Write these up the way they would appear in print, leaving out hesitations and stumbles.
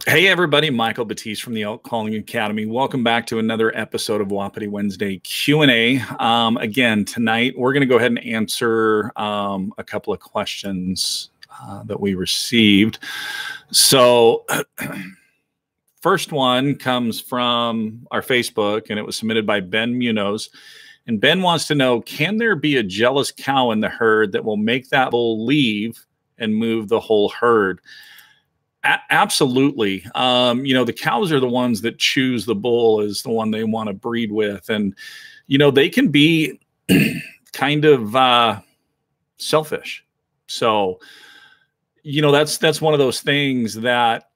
Hey everybody, Michael Batiste from the Elk Calling Academy. Welcome back to another episode of Wapiti Wednesday Q&A. Again, tonight we're going to go ahead and answer a couple of questions that we received. So first one comes from our Facebook, and it was submitted by Ben Munoz. And Ben wants to know, can there be a jealous cow in the herd that will make that bull leave and move the whole herd? Absolutely. The cows are the ones that choose the bull as the one they want to breed with. And, they can be kind of selfish. So, that's one of those things that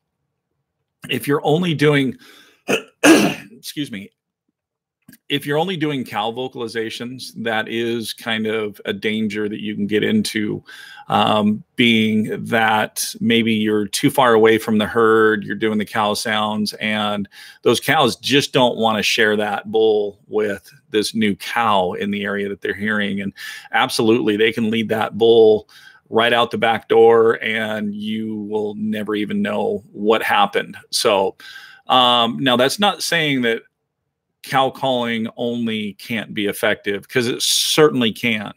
if you're only doing, excuse me, if you're only doing cow vocalizations, that is kind of a danger that you can get into, being that maybe you're too far away from the herd, you're doing the cow sounds, and those cows just don't want to share that bull with this new cow in the area that they're hearing. And absolutely, they can lead that bull right out the back door, and you will never even know what happened. So now that's not saying that cow calling only can't be effective, because it certainly can.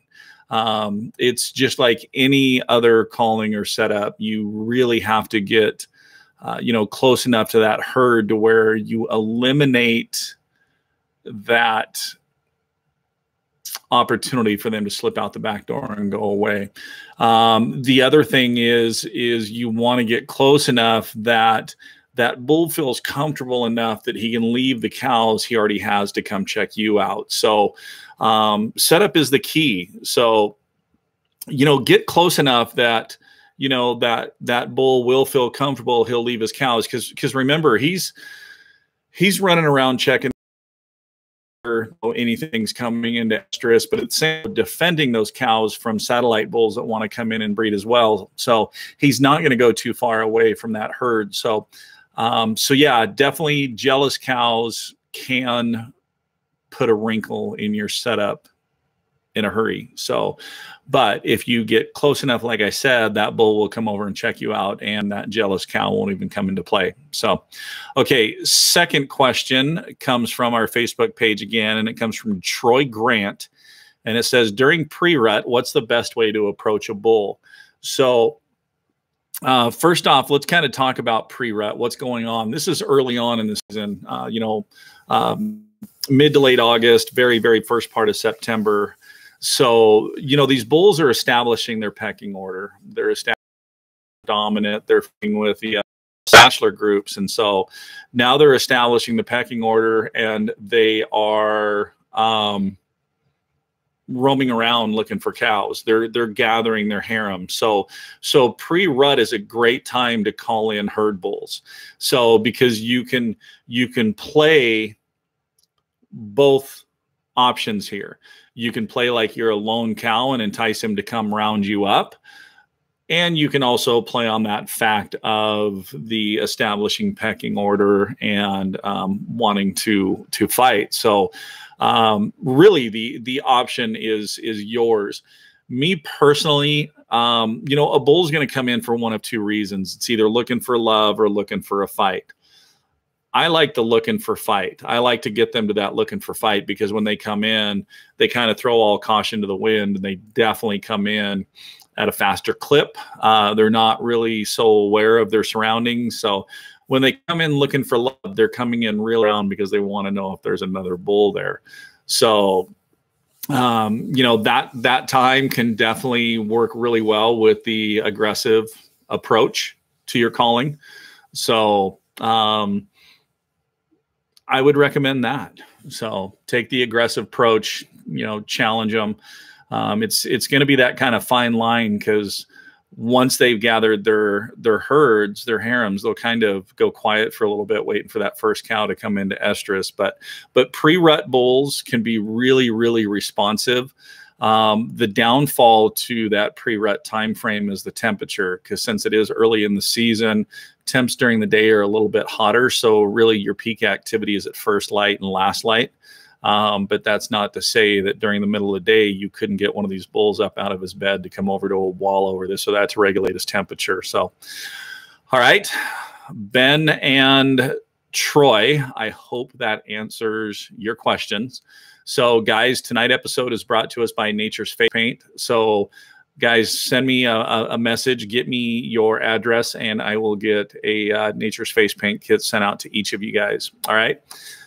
It's just like any other calling or setup. You really have to get, close enough to that herd to where you eliminate that opportunity for them to slip out the back door and go away. The other thing is you want to get close enough that that bull feels comfortable enough that he can leave the cows he already has to come check you out. So setup is the key. So, get close enough that, that bull will feel comfortable. He'll leave his cows. Cause remember, he's running around checking anything's coming into estrus, but it's defending those cows from satellite bulls that want to come in and breed as well. So he's not going to go too far away from that herd. So yeah, definitely jealous cows can put a wrinkle in your setup in a hurry. So, but if you get close enough, like I said, that bull will come over and check you out, and that jealous cow won't even come into play. So, okay. Second question comes from our Facebook page again, and it comes from Troy Grant. And it says, during pre-rut, what's the best way to approach a bull? So, first off, let's kind of talk about pre-rut. What's going on? This is early on in the season, mid to late August, very, very first part of September. So, these bulls are establishing their pecking order. They're establishing dominant. They're fighting with the bachelor groups. And so now they're establishing the pecking order, and they are roaming around looking for cows. They're gathering their harem. So pre-rut is a great time to call in herd bulls. So because you can play both options here. You can play like you're a lone cow and entice him to come round you up. And you can also play on that fact of the establishing pecking order and wanting to fight. So really the option is yours. Me personally, a bull's going to come in for one of two reasons. It's either looking for love or looking for a fight. I like the looking for fight. I like to get them to that looking for fight, because when they come in, they kind of throw all caution to the wind, and they definitely come in at a faster clip. They're not really so aware of their surroundings. So when they come in looking for love, they're coming in real around because they want to know if there's another bull there. So, that time can definitely work really well with the aggressive approach to your calling. So, I would recommend that. So take the aggressive approach, challenge them. It's going to be that kind of fine line, because once they've gathered their herds, their harems, they'll kind of go quiet for a little bit, waiting for that first cow to come into estrus. But pre-rut bulls can be really, really responsive. The downfall to that pre-rut time frame is the temperature, because since it is early in the season, temps during the day are a little bit hotter. So really your peak activity is at first light and last light. But that's not to say that during the middle of the day, you couldn't get one of these bulls up out of his bed to come over to a wall over this. So that's to regulate his temperature. So, all right. Ben and Troy, I hope that answers your questions. So, guys, tonight's episode is brought to us by Nature's Face Paint. So, guys, send me a message, get me your address, and I will get a Nature's Face Paint kit sent out to each of you guys. All right.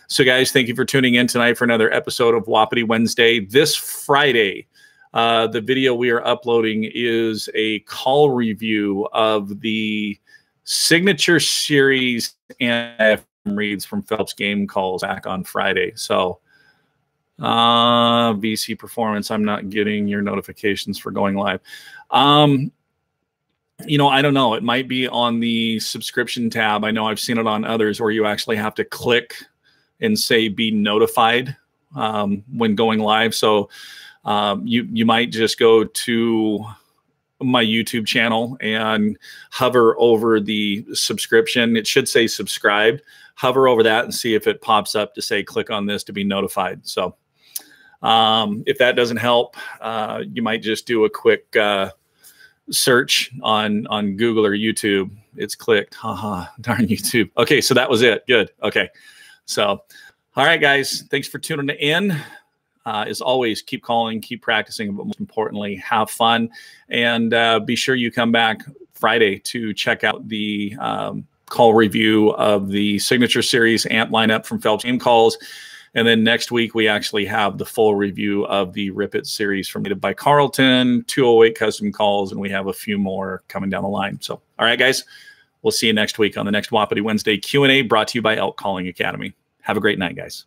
So, guys, thank you for tuning in tonight for another episode of Wapiti Wednesday. This Friday, the video we are uploading is a call review of the Signature Series and reads from Phelps game calls back on Friday. So, VC Performance, I'm not getting your notifications for going live. You know, I don't know. It might be on the subscription tab. I know I've seen it on others where you actually have to click and say be notified when going live. So you might just go to my YouTube channel and hover over the subscription. It should say subscribed. Hover over that and see if it pops up to say click on this to be notified. So if that doesn't help, you might just do a quick search on Google or YouTube. It's clicked. Haha, darn YouTube. Okay, so that was it. Good. Okay. So, all right, guys, thanks for tuning in. As always, keep calling, keep practicing, but most importantly, have fun. And be sure you come back Friday to check out the call review of the Signature Series amp lineup from Phelps Game Calls. And then next week, we actually have the full review of the Rip It series from Made by Carlton, 208 custom calls, and we have a few more coming down the line. So, all right, guys, we'll see you next week on the next Wapiti Wednesday Q&A brought to you by Elk Calling Academy. Have a great night, guys.